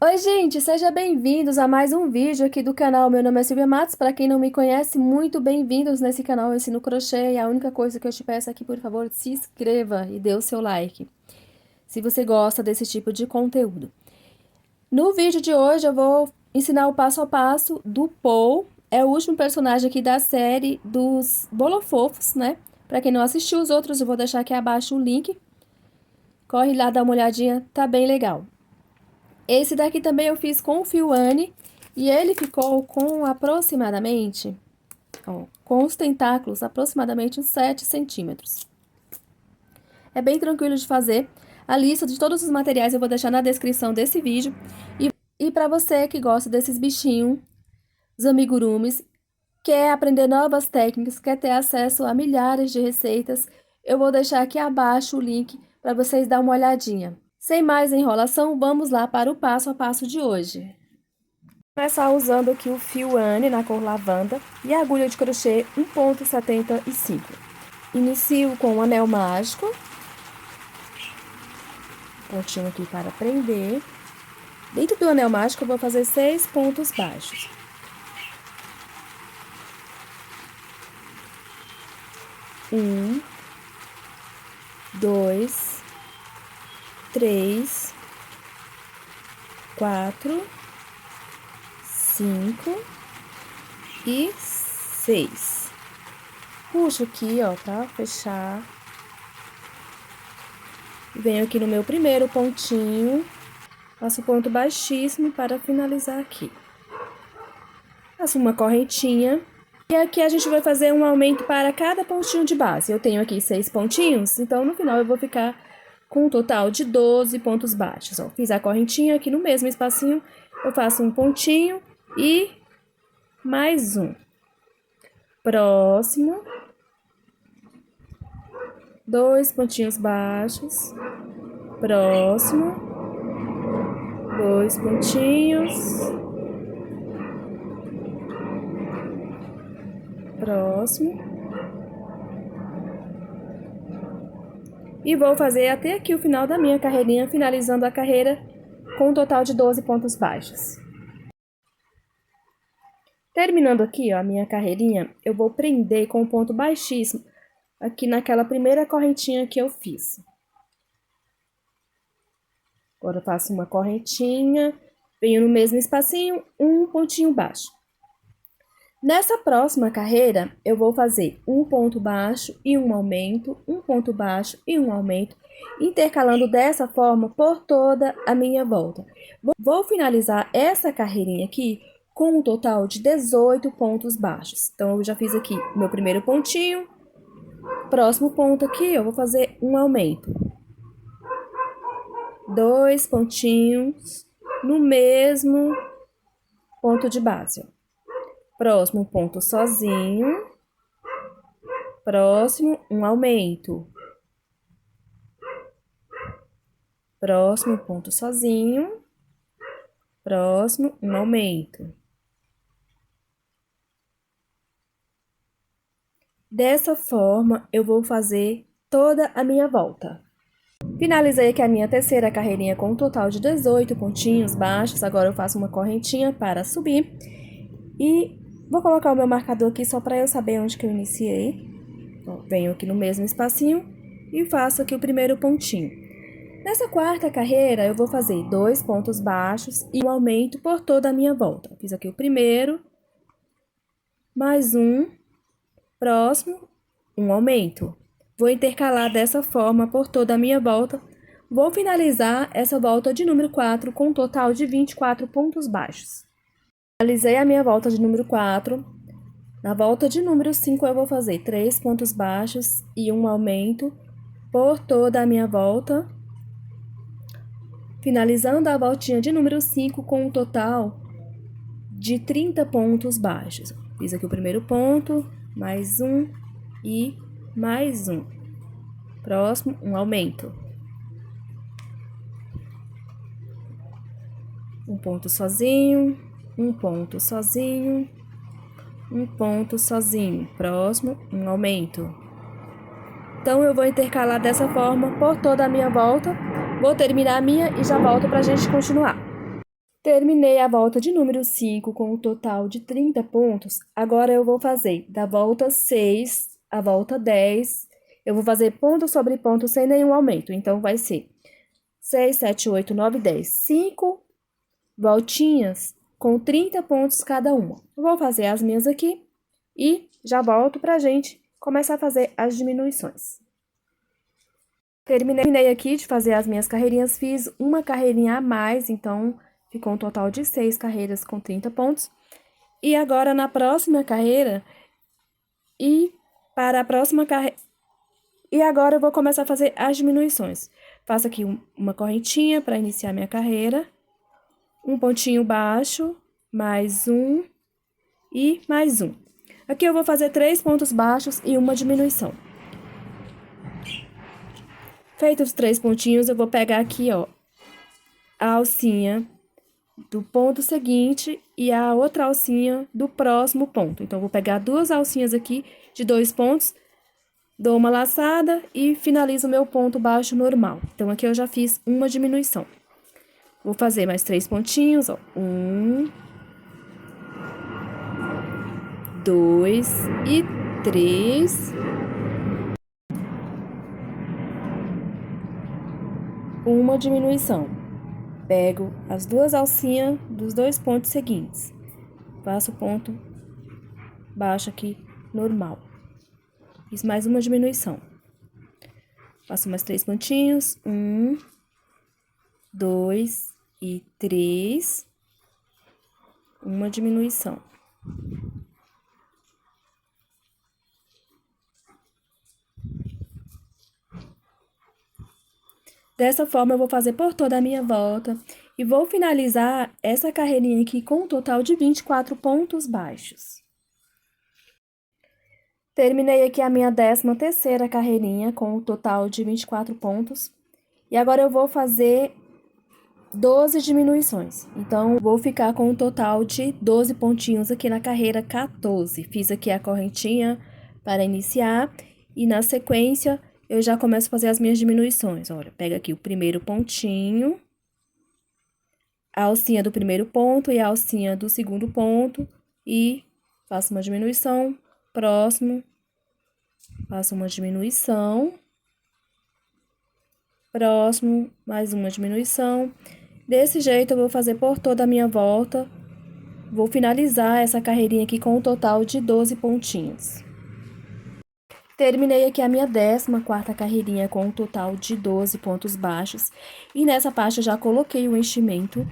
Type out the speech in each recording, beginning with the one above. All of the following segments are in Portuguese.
Oi, gente, sejam bem-vindos a mais um vídeo aqui do canal. Meu nome é Silvia Matos. Para quem não me conhece, muito bem-vindos nesse canal. Eu ensino crochê e a única coisa que eu te peço aqui, por favor, se inscreva e dê o seu like, se você gosta desse tipo de conteúdo. No vídeo de hoje, eu vou ensinar o passo a passo do Paul. É o último personagem aqui da série dos Bolofofos, né? Para quem não assistiu os outros, eu vou deixar aqui abaixo o link. Corre lá, dá uma olhadinha, tá bem legal. Esse daqui também eu fiz com o fio Anne e ele ficou com aproximadamente, ó, com os tentáculos, aproximadamente uns 7 centímetros. É bem tranquilo de fazer. A lista de todos os materiais eu vou deixar na descrição desse vídeo. E para você que gosta desses bichinhos, os amigurumis, quer aprender novas técnicas, quer ter acesso a milhares de receitas, eu vou deixar aqui abaixo o link para vocês darem uma olhadinha. Sem mais enrolação, vamos lá para o passo a passo de hoje. Vou começar usando aqui o fio Anne na cor lavanda e a agulha de crochê 1,75. Inicio com o anel mágico. Pontinho aqui para prender. Dentro do anel mágico eu vou fazer 6 pontos baixos. Um, 2, 3, 4, 5 e 6. Puxo aqui, ó, pra fechar. Venho aqui no meu primeiro pontinho, faço ponto baixíssimo para finalizar aqui. Faço uma correntinha. E aqui a gente vai fazer um aumento para cada pontinho de base. Eu tenho aqui 6 pontinhos, então no final eu vou ficar com um total de 12 pontos baixos. Ó, fiz a correntinha aqui no mesmo espacinho, eu faço um pontinho e mais um. Próximo. 2 pontinhos baixos. Próximo. 2 pontinhos. Próximo. E vou fazer até aqui o final da minha carreirinha, finalizando a carreira com um total de 12 pontos baixos. Terminando aqui, ó, a minha carreirinha, eu vou prender com um ponto baixíssimo aqui naquela primeira correntinha que eu fiz. Agora eu faço uma correntinha, venho no mesmo espacinho, um pontinho baixo. Nessa próxima carreira, eu vou fazer um ponto baixo e um aumento, um ponto baixo e um aumento, intercalando dessa forma por toda a minha volta. Vou finalizar essa carreirinha aqui com um total de 18 pontos baixos. Então, eu já fiz aqui meu primeiro pontinho. Próximo ponto aqui, eu vou fazer um aumento. 2 pontinhos no mesmo ponto de base. Próximo ponto sozinho. Próximo, um aumento. Próximo ponto sozinho. Próximo, um aumento. Dessa forma, eu vou fazer toda a minha volta. Finalizei aqui a minha terceira carreirinha com um total de 18 pontinhos baixos. Agora eu faço uma correntinha para subir. E vou colocar o meu marcador aqui só para eu saber onde que eu iniciei. Então, venho aqui no mesmo espacinho e faço aqui o primeiro pontinho. Nessa quarta carreira, eu vou fazer 2 pontos baixos e um aumento por toda a minha volta. Fiz aqui o primeiro, mais um, próximo, um aumento. Vou intercalar dessa forma por toda a minha volta. Vou finalizar essa volta de número 4 com um total de 24 pontos baixos. Finalizei a minha volta de número 4. Na volta de número 5, eu vou fazer 3 pontos baixos e um aumento por toda a minha volta. Finalizando a voltinha de número 5 com um total de 30 pontos baixos. Fiz aqui o primeiro ponto, mais um e mais um. Próximo, um aumento. Um ponto sozinho, um ponto sozinho, um ponto sozinho. Próximo, um aumento. Então, eu vou intercalar dessa forma por toda a minha volta. Vou terminar a minha e já volto pra gente continuar. Terminei a volta de número 5 com um total de 30 pontos. Agora eu vou fazer da volta 6 à volta 10. Eu vou fazer ponto sobre ponto sem nenhum aumento. Então, vai ser 6, 7, 8, 9, 10. 5 voltinhas com 30 pontos cada uma. Vou fazer as minhas aqui e já volto pra gente começar a fazer as diminuições. Terminei aqui de fazer as minhas carreirinhas, fiz uma carreirinha a mais, então ficou um total de 6 carreiras com 30 pontos. E agora, na próxima carreira, para a próxima carreira... E agora eu vou começar a fazer as diminuições. Faço aqui uma correntinha para iniciar minha carreira. Um pontinho baixo, mais um e mais um. Aqui eu vou fazer 3 pontos baixos e uma diminuição. Feitos os 3 pontinhos, eu vou pegar aqui, ó, a alcinha do ponto seguinte e a outra alcinha do próximo ponto. Então, vou pegar 2 alcinhas aqui de 2 pontos, dou uma laçada e finalizo o meu ponto baixo normal. Então, aqui eu já fiz uma diminuição. Vou fazer mais 3 pontinhos, ó. 1, 2 e 3. Uma diminuição. Pego as 2 alcinhas dos 2 pontos seguintes. Faço o ponto baixo aqui, normal. Fiz mais uma diminuição. Faço mais 3 pontinhos. 1, 2 e 3. Uma diminuição. Dessa forma, eu vou fazer por toda a minha volta e vou finalizar essa carreirinha aqui com um total de 24 pontos baixos. Terminei aqui a minha 13ª carreirinha com um total de 24 pontos. E agora eu vou fazer 12 diminuições. Então, vou ficar com um total de 12 pontinhos aqui na carreira 14. Fiz aqui a correntinha para iniciar e na sequência eu já começo a fazer as minhas diminuições. Olha, pega aqui o primeiro pontinho, a alcinha do primeiro ponto e a alcinha do segundo ponto e faço uma diminuição, próximo, faço uma diminuição, próximo, mais uma diminuição. Desse jeito, eu vou fazer por toda a minha volta. Vou finalizar essa carreirinha aqui com um total de 12 pontinhos. Terminei aqui a minha 14ª carreirinha com um total de 12 pontos baixos. E nessa parte eu já coloquei o enchimento.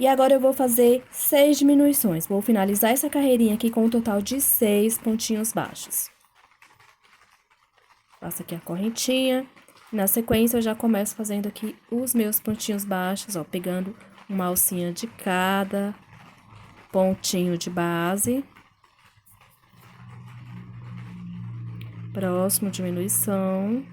E agora eu vou fazer 6 diminuições. Vou finalizar essa carreirinha aqui com um total de 6 pontinhos baixos. Faço aqui a correntinha. Na sequência, eu já começo fazendo aqui os meus pontinhos baixos, ó, pegando uma alcinha de cada pontinho de base. Próximo, diminuição.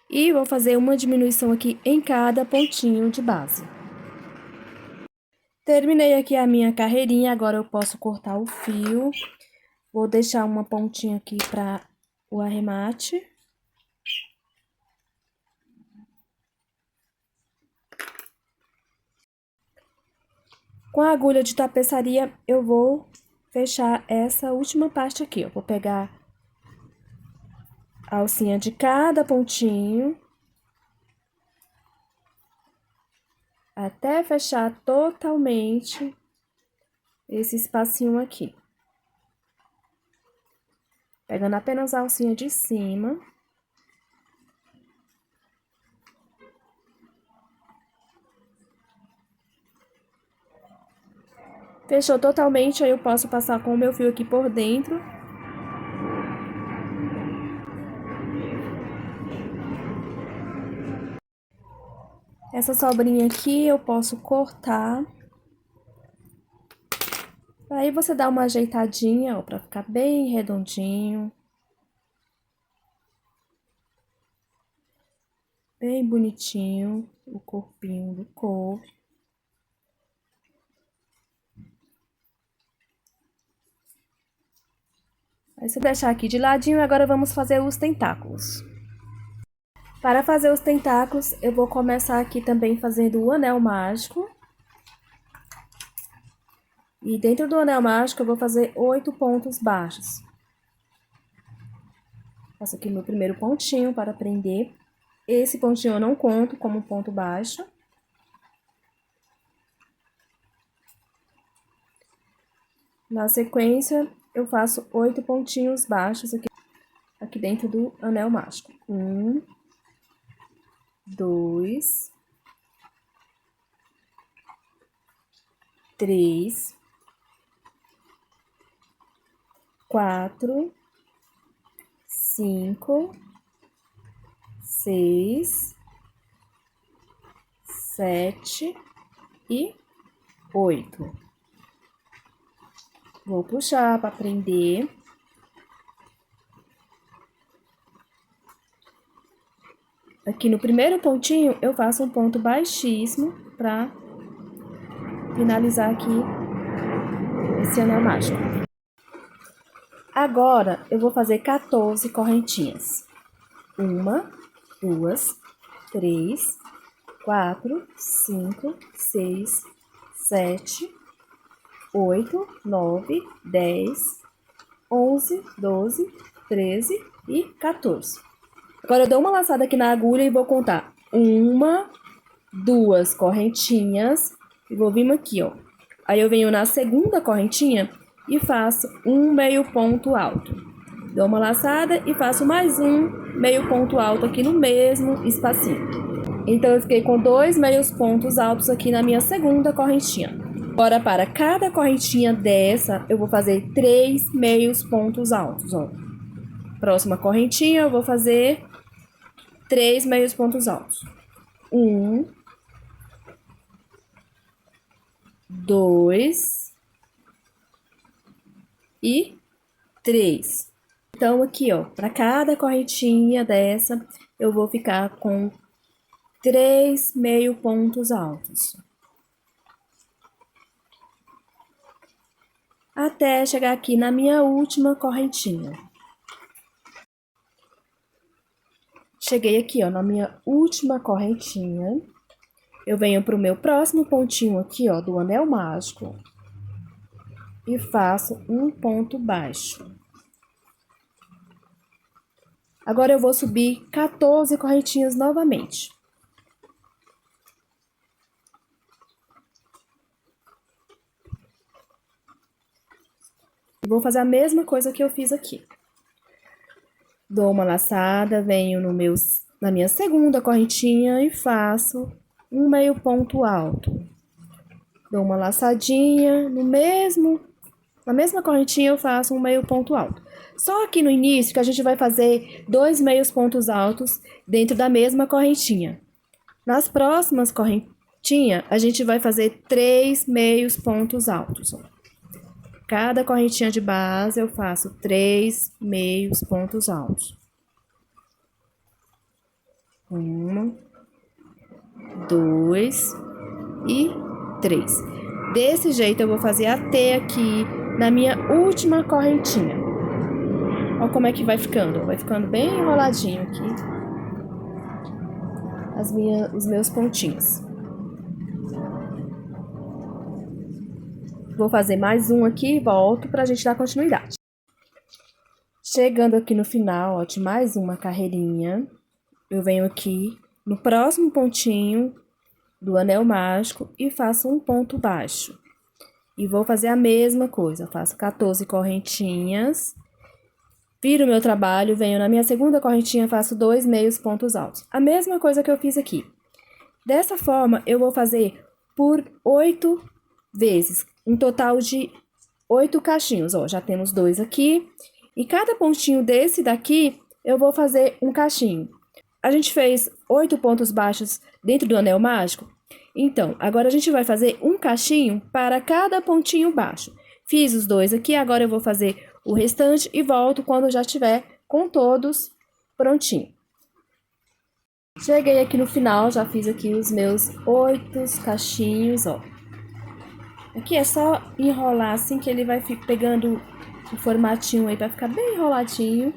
E vou fazer uma diminuição aqui em cada pontinho de base. Terminei aqui a minha carreirinha, agora eu posso cortar o fio. Vou deixar uma pontinha aqui para o arremate. Com a agulha de tapeçaria, eu vou fechar essa última parte aqui, ó. Vou pegar a alcinha de cada pontinho até fechar totalmente esse espacinho aqui. Pegando apenas a alcinha de cima. Fechou totalmente, aí eu posso passar com o meu fio aqui por dentro. Essa sobrinha aqui eu posso cortar. Aí você dá uma ajeitadinha, ó, pra ficar bem redondinho. Bem bonitinho o corpinho do couve. Aí você deixar aqui de ladinho, agora vamos fazer os tentáculos. Para fazer os tentáculos, eu vou começar aqui também fazendo o anel mágico. E dentro do anel mágico eu vou fazer 8 pontos baixos. Faço aqui meu primeiro pontinho para prender. Esse pontinho eu não conto como ponto baixo. Na sequência, eu faço 8 pontinhos baixos aqui dentro do anel mágico. 1, 2, 3, 4, 5, 6, 7 e 8. Vou puxar para prender. Aqui no primeiro pontinho, eu faço um ponto baixíssimo para finalizar aqui esse anel mágico. Agora, eu vou fazer 14 correntinhas. 1, 2, 3, 4, 5, 6, 7, 8, 9, 10, 11, 12, 13 e 14. Agora, eu dou uma laçada aqui na agulha e vou contar 1, 2 correntinhas e vou vir aqui, ó. Aí, eu venho na segunda correntinha e faço um meio ponto alto. Dou uma laçada e faço mais um meio ponto alto aqui no mesmo espacinho. Então, eu fiquei com 2 meios pontos altos aqui na minha segunda correntinha. Agora, para cada correntinha dessa, eu vou fazer 3 meios pontos altos, ó. Próxima correntinha, eu vou fazer 3 meios pontos altos. 1, 2 e 3. Então, aqui, ó, para cada correntinha dessa, eu vou ficar com 3 meio pontos altos. Até chegar aqui na minha última correntinha. Cheguei aqui, ó, na minha última correntinha. Eu venho pro meu próximo pontinho aqui, ó, do anel mágico. E faço um ponto baixo. Agora, eu vou subir 14 correntinhas novamente. Vou fazer a mesma coisa que eu fiz aqui. Dou uma laçada, venho na minha segunda correntinha e faço um meio ponto alto. Dou uma laçadinha, na mesma correntinha eu faço um meio ponto alto. Só aqui no início que a gente vai fazer 2 meios pontos altos dentro da mesma correntinha. Nas próximas correntinhas, a gente vai fazer 3 meios pontos altos, ó. Cada correntinha de base eu faço 3 meios pontos altos. 1, 2 e 3. Desse jeito eu vou fazer até aqui na minha última correntinha. Olha como é que vai ficando. Vai ficando bem enroladinho aqui os meus pontinhos. Vou fazer mais um aqui e volto pra gente dar continuidade. Chegando aqui no final, ó, de mais uma carreirinha, eu venho aqui no próximo pontinho do anel mágico e faço um ponto baixo. E vou fazer a mesma coisa, faço 14 correntinhas, viro o meu trabalho, venho na minha segunda correntinha, faço 2 meios pontos altos. A mesma coisa que eu fiz aqui. Dessa forma, eu vou fazer por 8 vezes. Um total de 8 cachinhos, ó, já temos 2 aqui. E cada pontinho desse daqui, eu vou fazer um cachinho. A gente fez 8 pontos baixos dentro do anel mágico. Então, agora a gente vai fazer um cachinho para cada pontinho baixo. Fiz os 2 aqui, agora eu vou fazer o restante e volto quando eu já estiver com todos prontinho. Cheguei aqui no final, já fiz aqui os meus 8 cachinhos, ó. Aqui é só enrolar assim que ele vai pegando o formatinho aí pra ficar bem enroladinho.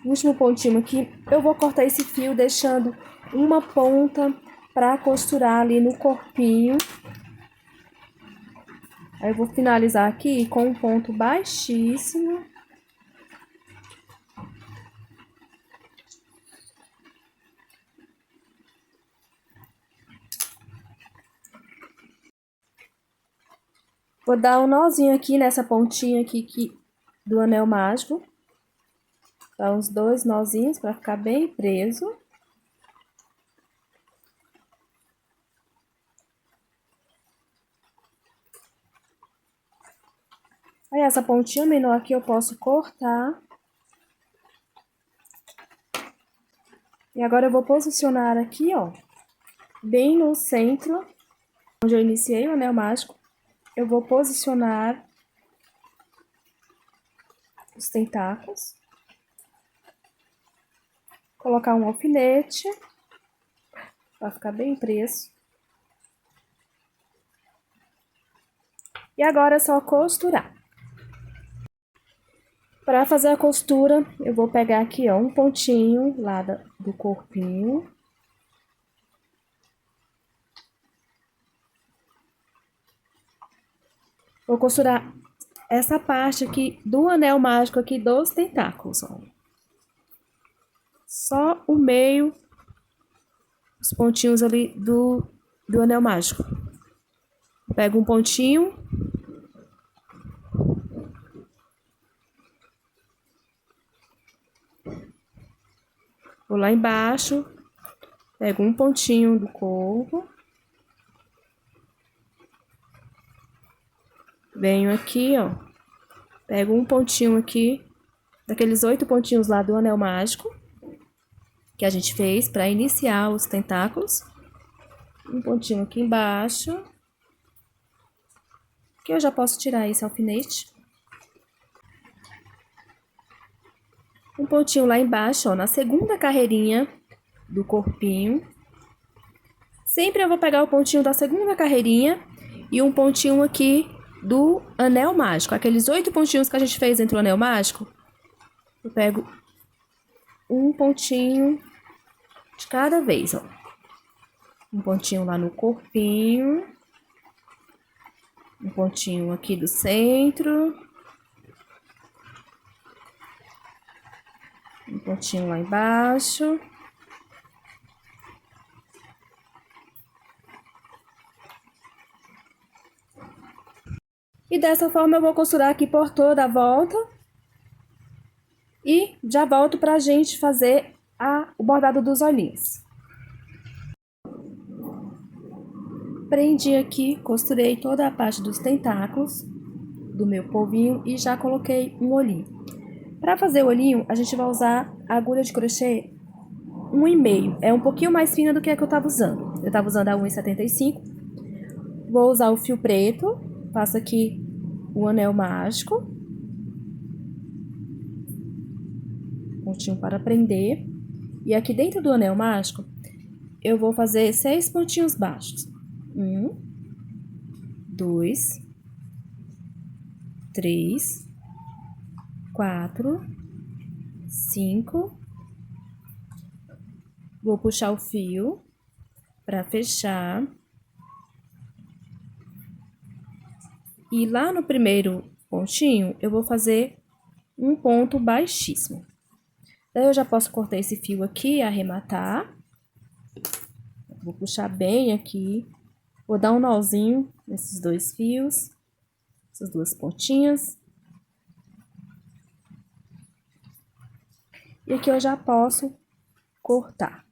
O último pontinho aqui, eu vou cortar esse fio deixando uma ponta pra costurar ali no corpinho. Aí eu vou finalizar aqui com um ponto baixíssimo. Vou dar um nozinho aqui nessa pontinha aqui do anel mágico. Dá uns 2 nozinhos para ficar bem preso. Aí essa pontinha menor aqui eu posso cortar. E agora eu vou posicionar aqui, ó, bem no centro, onde eu iniciei o anel mágico. Eu vou posicionar os tentáculos. Colocar um alfinete, para ficar bem preso. E agora é só costurar. Para fazer a costura, eu vou pegar aqui, ó, um pontinho lá do corpinho. Vou costurar essa parte aqui do anel mágico aqui dos tentáculos, ó. Só o meio, os pontinhos ali do anel mágico. Pego um pontinho. Vou lá embaixo, pego um pontinho do corpo. Venho aqui, ó, pego um pontinho aqui, daqueles 8 pontinhos lá do anel mágico, que a gente fez para iniciar os tentáculos. Um pontinho aqui embaixo, que eu já posso tirar esse alfinete. Um pontinho lá embaixo, ó, na segunda carreirinha do corpinho. Sempre eu vou pegar o pontinho da segunda carreirinha e um pontinho aqui do anel mágico. Aqueles 8 pontinhos que a gente fez entre o anel mágico, eu pego um pontinho de cada vez, ó. Um pontinho lá no corpinho. Um pontinho aqui do centro. Um pontinho lá embaixo. E dessa forma eu vou costurar aqui por toda a volta. E já volto pra gente fazer o bordado dos olhinhos. Prendi aqui, costurei toda a parte dos tentáculos do meu polvinho e já coloquei um olhinho. Para fazer o olhinho, a gente vai usar a agulha de crochê 1,5. É um pouquinho mais fina do que a que eu estava usando. Eu estava usando a 1,75. Vou usar o fio preto. Faço aqui o anel mágico. Pontinho para prender. E aqui dentro do anel mágico, eu vou fazer 6 pontinhos baixos. 1, 2, 3, 4, 5. Vou puxar o fio para fechar. E lá no primeiro pontinho, eu vou fazer um ponto baixíssimo. Daí eu já posso cortar esse fio aqui e arrematar. Vou puxar bem aqui. Vou dar um nozinho nesses 2 fios, essas 2 pontinhas. E aqui eu já posso cortar.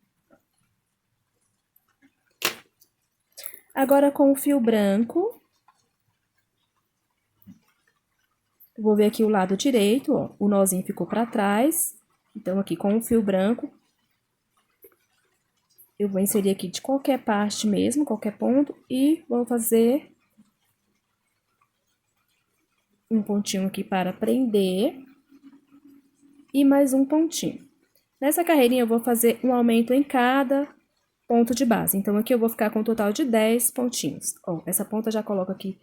Agora com o fio branco, vou ver aqui o lado direito, ó, o nozinho ficou para trás. Então aqui com o fio branco, eu vou inserir aqui de qualquer parte mesmo, qualquer ponto, e vou fazer um pontinho aqui para prender e mais um pontinho. Nessa carreirinha eu vou fazer um aumento em cada ponto de base. Então aqui eu vou ficar com um total de 10 pontinhos. Ó, essa ponta já coloco aqui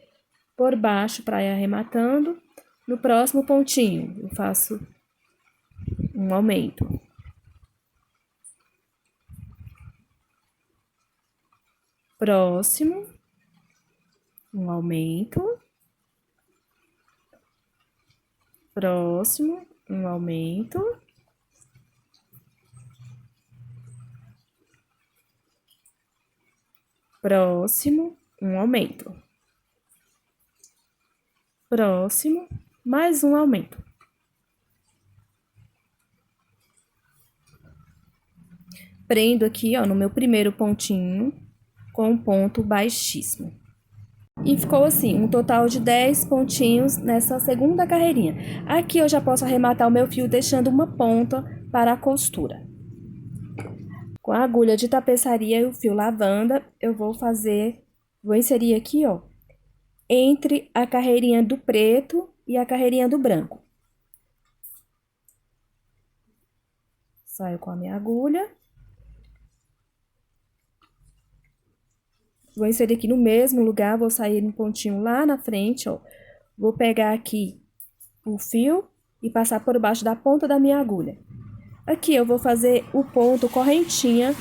por baixo para ir arrematando. No próximo pontinho, eu faço um aumento. Próximo, um aumento. Próximo, um aumento. Próximo, um aumento. Próximo, mais um aumento. Prendo aqui, ó, no meu primeiro pontinho com um ponto baixíssimo. E ficou assim, um total de 10 pontinhos nessa segunda carreirinha. Aqui eu já posso arrematar o meu fio deixando uma ponta para a costura. Com a agulha de tapeçaria e o fio lavanda, eu vou inserir aqui, ó, entre a carreirinha do preto e a carreirinha do branco. Saio com a minha agulha. Vou inserir aqui no mesmo lugar, vou sair no pontinho lá na frente, ó. Vou pegar aqui o fio e passar por baixo da ponta da minha agulha. Aqui eu vou fazer o ponto correntinha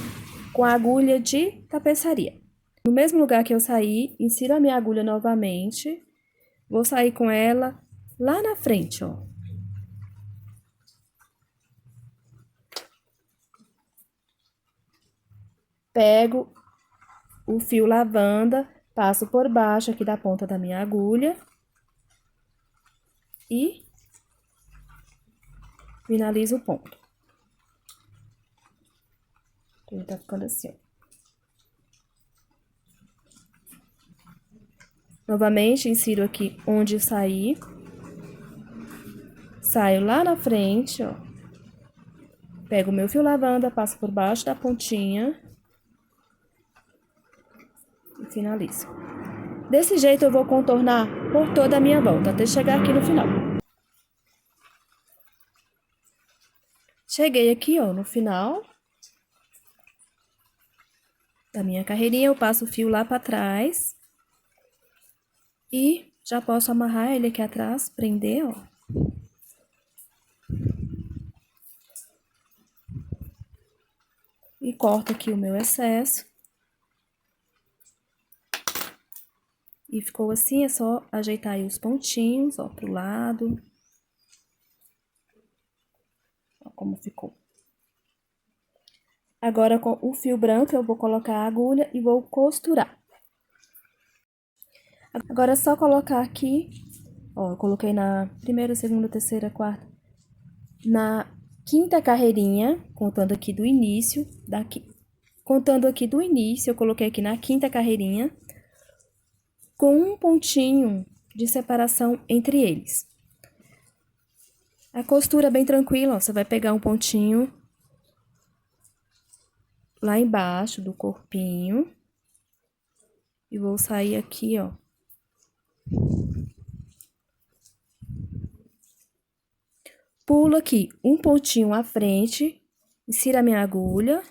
com a agulha de tapeçaria. No mesmo lugar que eu saí, insiro a minha agulha novamente. Vou sair com ela lá na frente, ó. Pego o fio lavanda, passo por baixo aqui da ponta da minha agulha. E finalizo o ponto. Ele tá ficando assim, ó. Novamente, insiro aqui onde saí. Saio lá na frente, ó. Pego o meu fio lavanda, passo por baixo da pontinha. E finalizo. Desse jeito, eu vou contornar por toda a minha volta, até chegar aqui no final. Cheguei aqui, ó, no final da minha carreirinha, eu passo o fio lá pra trás. E já posso amarrar ele aqui atrás, prender, ó. E corto aqui o meu excesso. E ficou assim, é só ajeitar aí os pontinhos, ó, pro lado. Ó como ficou. Agora, com o fio branco, eu vou colocar a agulha e vou costurar. Agora, é só colocar aqui, ó, eu coloquei na primeira, segunda, terceira, quarta, na quinta carreirinha, contando aqui do início, contando aqui do início, eu coloquei aqui na quinta carreirinha, com um pontinho de separação entre eles. A costura é bem tranquila, ó, você vai pegar um pontinho lá embaixo do corpinho e vou sair aqui, ó. Pulo aqui um pontinho à frente, insiro a minha agulha.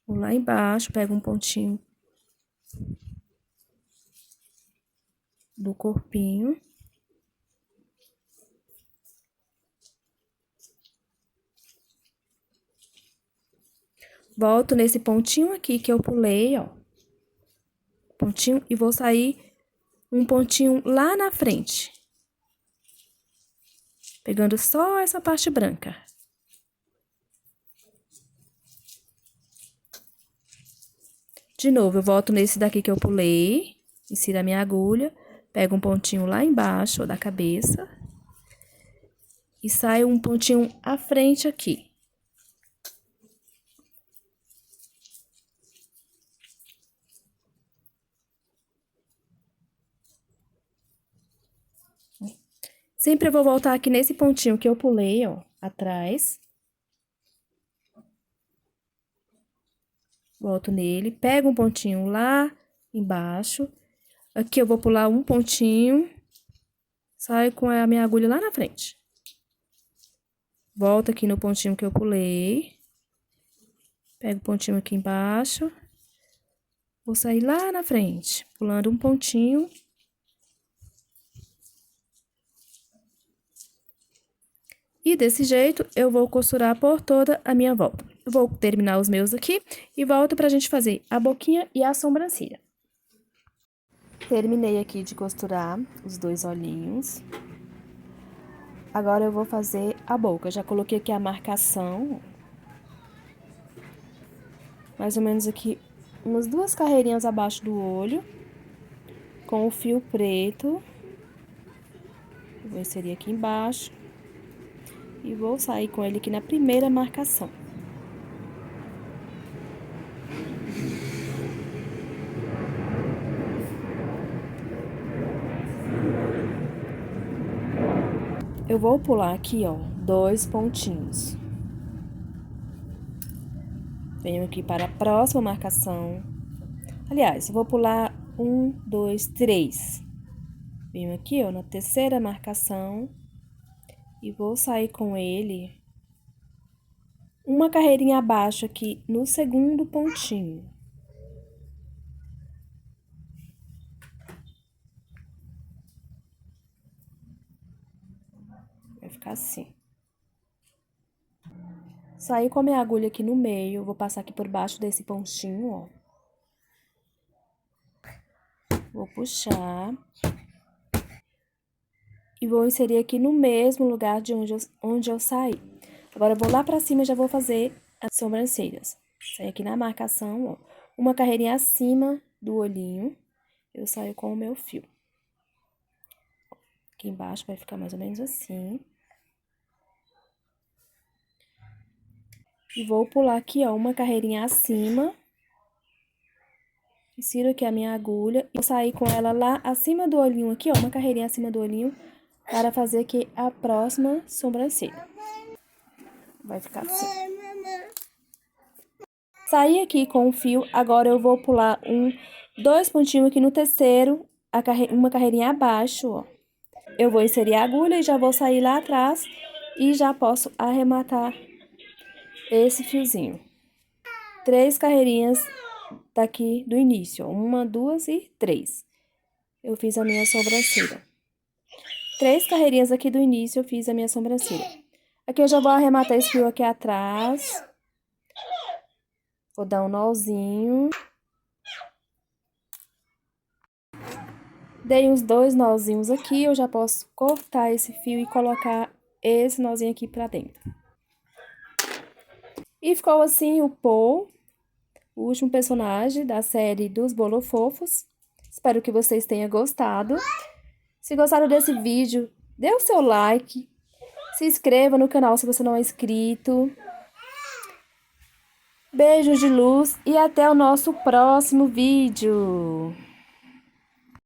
Vou lá embaixo, pego um pontinho do corpinho. Volto nesse pontinho aqui que eu pulei, ó. Pontinho, e vou sair um pontinho lá na frente. Pegando só essa parte branca. De novo, eu volto nesse daqui que eu pulei, insiro a minha agulha, pego um pontinho lá embaixo, ó, da cabeça. E saio um pontinho à frente aqui. Sempre eu vou voltar aqui nesse pontinho que eu pulei, ó, atrás. Volto nele, pego um pontinho lá embaixo. Aqui eu vou pular um pontinho, saio com a minha agulha lá na frente. Volto aqui no pontinho que eu pulei. Pego o pontinho aqui embaixo. Vou sair lá na frente, pulando um pontinho. E desse jeito, eu vou costurar por toda a minha volta. Eu vou terminar os meus aqui e volto pra gente fazer a boquinha e a sobrancelha. Terminei aqui de costurar os dois olhinhos. Agora eu vou fazer a boca. Já coloquei aqui a marcação. Mais ou menos aqui, umas 2 carreirinhas abaixo do olho. Com o fio preto. Vou inserir aqui embaixo. E vou sair com ele aqui na primeira marcação. Eu vou pular aqui, ó, 2 pontinhos. Venho aqui para a próxima marcação. Aliás, eu vou pular 1, 2, 3. Venho aqui, ó, na terceira marcação. E vou sair com ele uma carreirinha abaixo aqui no segundo pontinho. Vai ficar assim. Saí com a minha agulha aqui no meio, vou passar aqui por baixo desse pontinho, ó. Vou puxar. E vou inserir aqui no mesmo lugar de onde eu saí. Agora, eu vou lá pra cima e já vou fazer as sobrancelhas. Saio aqui na marcação, ó. Uma carreirinha acima do olhinho, eu saio com o meu fio. Aqui embaixo vai ficar mais ou menos assim. E vou pular aqui, ó, uma carreirinha acima. Insiro aqui a minha agulha e vou sair com ela lá acima do olhinho aqui, ó, uma carreirinha acima do olhinho, para fazer aqui a próxima sobrancelha. Vai ficar assim. Saí aqui com o fio, agora eu vou pular 2 pontinhos aqui no terceiro, uma carreirinha abaixo, ó. Eu vou inserir a agulha e já vou sair lá atrás e já posso arrematar esse fiozinho. 3 carreirinhas daqui do início, ó. 1, 2 e 3. Eu fiz a minha sobrancelha. 3 carreirinhas aqui do início, eu fiz a minha sobrancelha. Aqui eu já vou arrematar esse fio aqui atrás. Vou dar um nozinho. Dei uns 2 nozinhos aqui, eu já posso cortar esse fio e colocar esse nozinho aqui pra dentro. E ficou assim o Paul, o último personagem da série dos Bolofofos. Espero que vocês tenham gostado. Se gostaram desse vídeo, dê o seu like. Se inscreva no canal se você não é inscrito. Beijos de luz e até o nosso próximo vídeo.